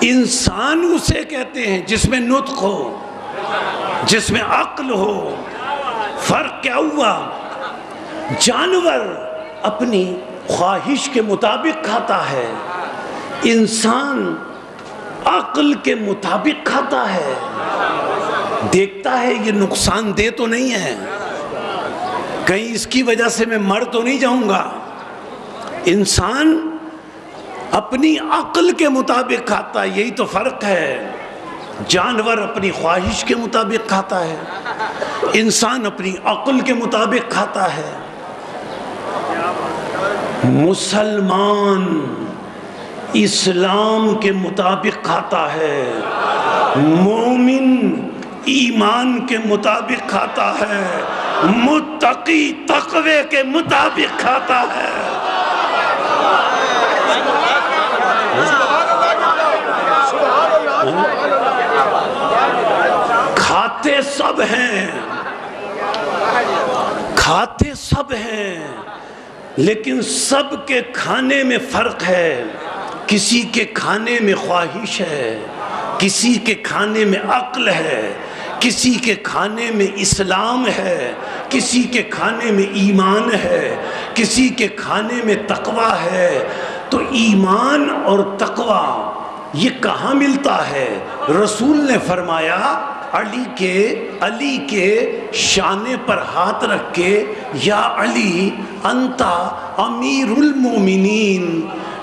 انسان اسے کہتے ہیں جس میں نطق ہو، جس میں عقل ہو۔ فرق کیا ہوا؟ جانور اپنی خواہش کے مطابق کھاتا ہے، انسان عقل کے مطابق کھاتا ہے، دیکھتا ہے یہ نقصان دہ تو نہیں ہے، کہیں اس کی وجہ سے میں مر تو نہیں جاؤں گا۔ انسان اپنی عقل کے مطابق کھاتا ہے، یہی تو فرق ہے۔ جانور اپنی خواہش کے مطابق کھاتا ہے، انسان اپنی عقل کے مطابق کھاتا ہے۔ مسلمان اسلام کے مطابق کھاتا ہے، مومن ایمان کے مطابق کھاتا ہے، متقی تقوی کے مطابق کھاتا ہے۔ کھاتے سب ہیں، کھاتے سب ہیں، لیکن سب کے کھانے میں فرق ہے۔ کسی کے کھانے میں خواہش ہے، کسی کے کھانے میں عقل ہے، کسی کے کھانے میں اسلام ہے، کسی کے کھانے میں ایمان ہے، کسی کے کھانے میں تقوی ہے۔ تو ایمان اور تقوی یہ کہاں ملتا ہے؟ رسول نے فرمایا علی کے شانے پر ہاتھ رکھ کے، یا علی انتا امیر المومنین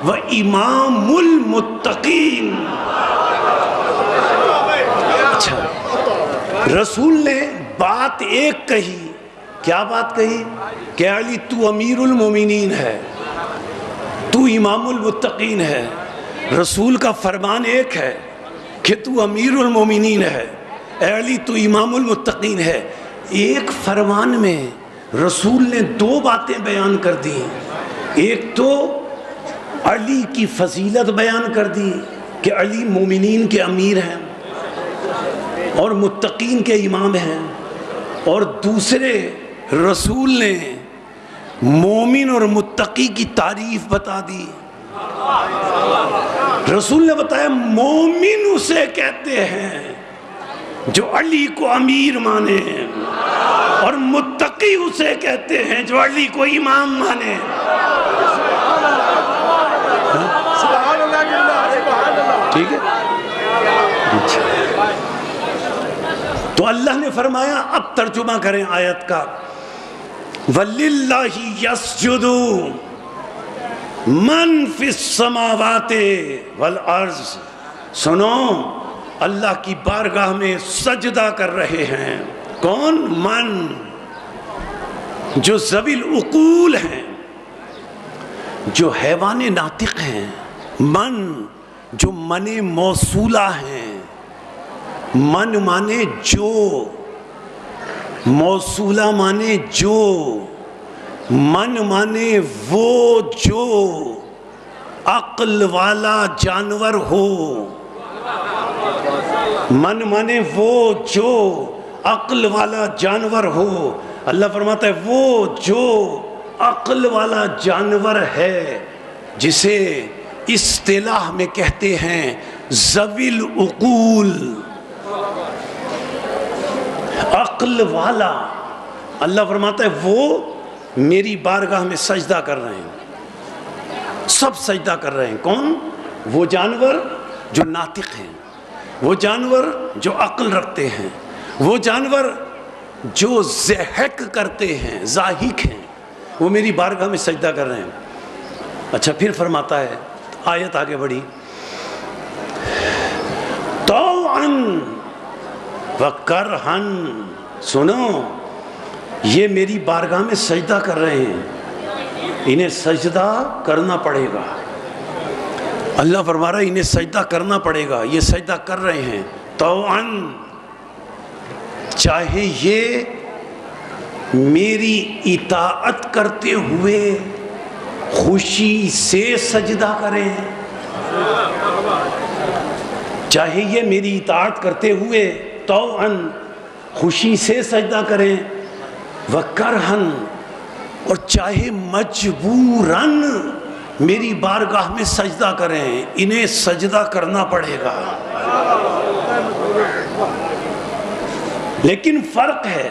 و امام المتقین۔ اچھا، رسول نے بات ایک کہی، کیا بات کہی؟ کہ علی تو امیر المومنین ہے، تو امام المتقین ہے۔ رسول کا فرمان ایک ہے کہ تو امیر المومنین ہے، اے علی تو امام المتقین ہے۔ ایک فرمان میں رسول نے دو باتیں بیان کر دی۔ ایک تو علی کی فضیلت بیان کر دی کہ علی مومنین کے امیر ہیں اور متقین کے امام ہیں، اور دوسرے رسول نے مومن اور متقی کی تعریف بتا دی۔ رسول نے بتایا مومن اسے کہتے ہیں جو علی کو امیر مانے، اور متقی اسے کہتے ہیں جو علی کو امام مانے۔ ٹھیک ہے؟ تو اللہ نے فرمایا، اب ترجمہ کریں آیت کا، وَلِلَّهِ يَسْجُدُ مَنْ فِي السَّمَاوَاتِ وَالْأَرْضِ۔ سنو، اللہ کی بارگاہ میں سجدہ کر رہے ہیں کون؟ من، جو ذوی العقول ہیں، جو حیوان ناطق ہیں، من جو من موصولہ ہیں، من مانے جو، موصولہ مانے جو، من مانے وہ جو عقل والا جانور ہو، من مانے وہ جو عقل والا جانور ہو۔ اللہ فرماتا ہے وہ جو عقل والا جانور ہے، جسے اصطلاح میں کہتے ہیں ذوی العقول، عقل والا، اللہ فرماتا ہے وہ میری بارگاہ میں سجدہ کر رہے ہیں، سب سجدہ کر رہے ہیں۔ کون؟ وہ جانور جو ناطق ہیں، وہ جانور جو عقل رکھتے ہیں، وہ جانور جو ضحک کرتے ہیں، ضاحک ہیں، وہ میری بارگاہ میں سجدہ کر رہے ہیں۔ اچھا، پھر فرماتا ہے، آیت آگے بڑھی، طوعاً وکرہاً۔ سنو، یہ میری بارگاہ میں سجدہ کر رہے ہیں، انہیں سجدہ کرنا پڑے گا۔ اللہ فرما رہا ہے انہیں سجدہ کرنا پڑے گا، یہ سجدہ کر رہے ہیں طوعاً، چاہے یہ میری اطاعت کرتے ہوئے خوشی سے سجدہ کریں، چاہے یہ میری اطاعت کرتے ہوئے طوعاً خوشی سے سجدہ کریں، وکرہن، اور چاہے مجبوراً میری بارگاہ میں سجدہ کریں، انہیں سجدہ کرنا پڑے گا۔ لیکن فرق ہے،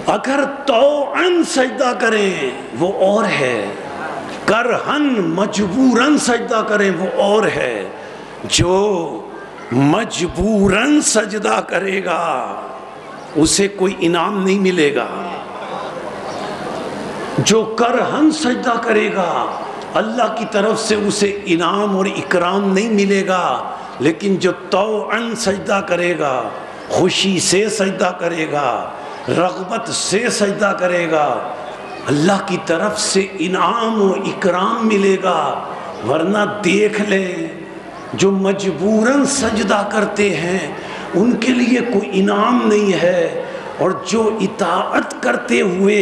اگر طوعاً سجدہ کریں وہ اور ہے، کرہن مجبوراً سجدہ کریں وہ اور ہے۔ جو مجبوراً سجدہ کرے گا اسے کوئی انعام نہیں ملے گا، جو کرہن سجدہ کرے گا اللہ کی طرف سے اسے انعام اور اکرام نہیں ملے گا۔ لیکن جو طوعاً سجدہ کرے گا، خوشی سے سجدہ کرے گا، رغبت سے سجدہ کرے گا، اللہ کی طرف سے انعام و اکرام ملے گا۔ ورنہ دیکھ لیں جو مجبوراً سجدہ کرتے ہیں ان کے لیے کوئی انعام نہیں ہے، اور جو اطاعت کرتے ہوئے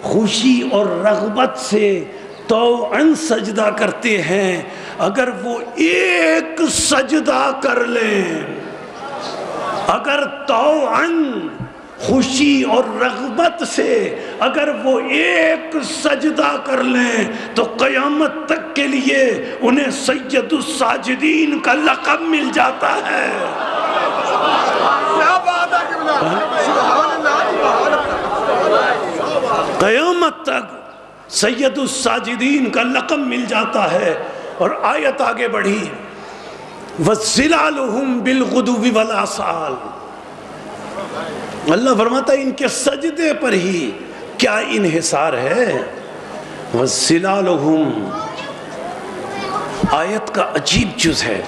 خوشی اور رغبت سے طوعاً سجدہ کرتے ہیں، اگر وہ ایک سجدہ کر لیں، اگر طوعاً خوشی اور رغبت سے اگر وہ ایک سجدہ کر لیں تو قیامت تک کے لیے انہیں سید الساجدین کا لقب مل جاتا ہے۔ قیامت تک سید الساجدین کا لقب مل جاتا ہے۔ اور آیت آگے بڑھی، وَظِلَالُهُمْ بِالْغُدُوِّ وَالْآصَالِ، اللہ فرماتا ہے ان کے سجدے پر ہی کیا انحصار ہے۔ وَظِلَالُهُمْ آیت کا عجیب جز ہے،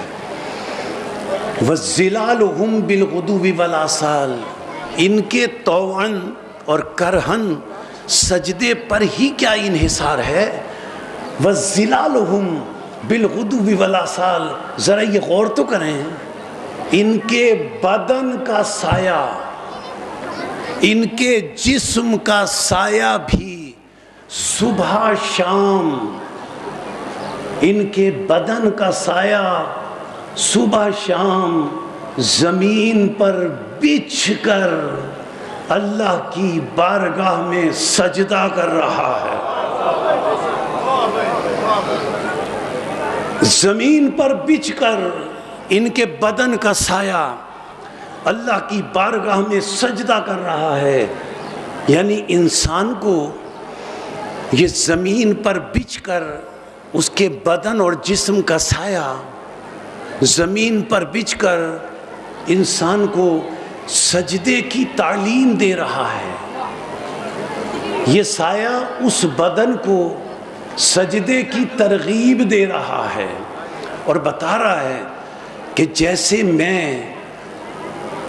وَظِلَالُهُمْ بِالْغُدُوِّ وَالْآصَالِ، ان کے طوعاً اور کرہن سجدے پر ہی کیا انحصار ہے۔ وَظِلَالُهُمْ بِالْغُدُوِّ وَالْآصَالِ، ذرا یہ غور تو کریں، ان کے بدن کا سایہ، ان کے جسم کا سایہ بھی صبح شام، ان کے بدن کا سایہ صبح شام زمین پر بچھ کر اللہ کی بارگاہ میں سجدہ کر رہا ہے۔ زمین پر بچھ کر ان کے بدن کا سایہ اللہ کی بارگاہ میں سجدہ کر رہا ہے۔ یعنی انسان کو یہ زمین پر بچھ کر اس کے بدن اور جسم کا سایہ زمین پر بچھ کر انسان کو سجدے کی تعلیم دے رہا ہے۔ یہ سایہ اس بدن کو سجدے کی ترغیب دے رہا ہے اور بتا رہا ہے کہ جیسے میں،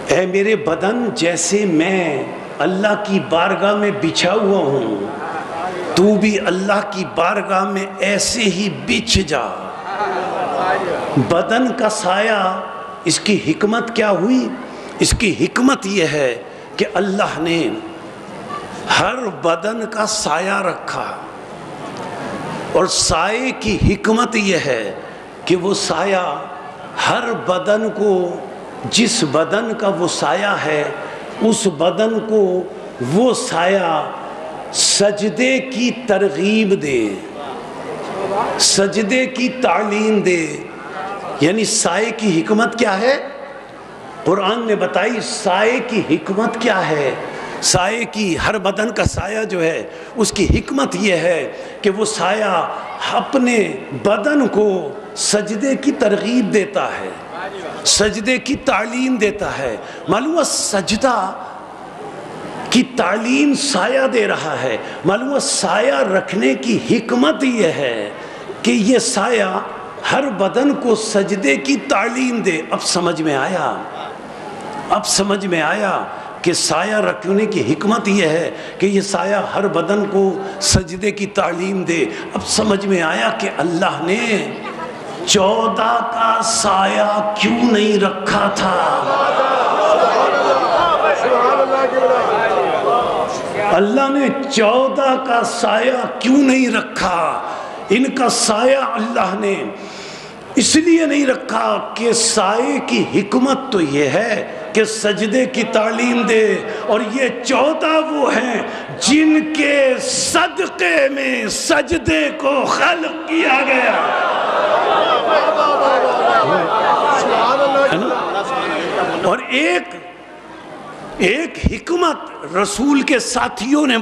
اے میرے بدن، جیسے میں اللہ کی بارگاہ میں بچھا ہوا ہوں، تو بھی اللہ کی بارگاہ میں ایسے ہی بچھ جا۔ بدن کا سایہ، اس کی حکمت کیا ہوئی؟ اس کی حکمت یہ ہے کہ اللہ نے ہر بدن کا سایہ رکھا، اور سائے کی حکمت یہ ہے کہ وہ سایہ ہر بدن کو، جس بدن کا وہ سایہ ہے اس بدن کو وہ سایہ سجدے کی ترغیب دے، سجدے کی تعلیم دے۔ یعنی سائے کی حکمت کیا ہے؟ قرآن نے بتائی سائے کی حکمت کیا ہے۔ سائے کی، ہر بدن کا سایہ جو ہے اس کی حکمت یہ ہے کہ وہ سایہ اپنے بدن کو سجدے کی ترغیب دیتا ہے، سجدے کی تعلیم دیتا ہے۔ معلوم ہے سجدہ کی تعلیم سایہ دے رہا ہے۔ معلوم ہے سایہ رکھنے کی حکمت یہ ہے کہ یہ سایہ ہر بدن کو سجدے کی تعلیم دے۔ اب سمجھ میں آیا، اب سمجھ میں آیا کہ سایہ رکھنے کی حکمت یہ ہے کہ یہ سایہ ہر بدن کو سجدے کی تعلیم دے۔ اب سمجھ میں آیا کہ اللہ نے 14 کا سایہ کیوں نہیں رکھا تھا۔ اللہ نے 14 کا سایہ کیوں نہیں رکھا؟ ان کا سایہ اللہ نے اس لیے نہیں رکھا کہ سائے کی حکمت تو یہ ہے کہ سجدے کی تعلیم دے، اور یہ 14 وہ ہیں جن کے صدقے میں سجدے کو خلق کیا گیا ہے نا؟ اور ایک حکمت رسول کے ساتھیوں نے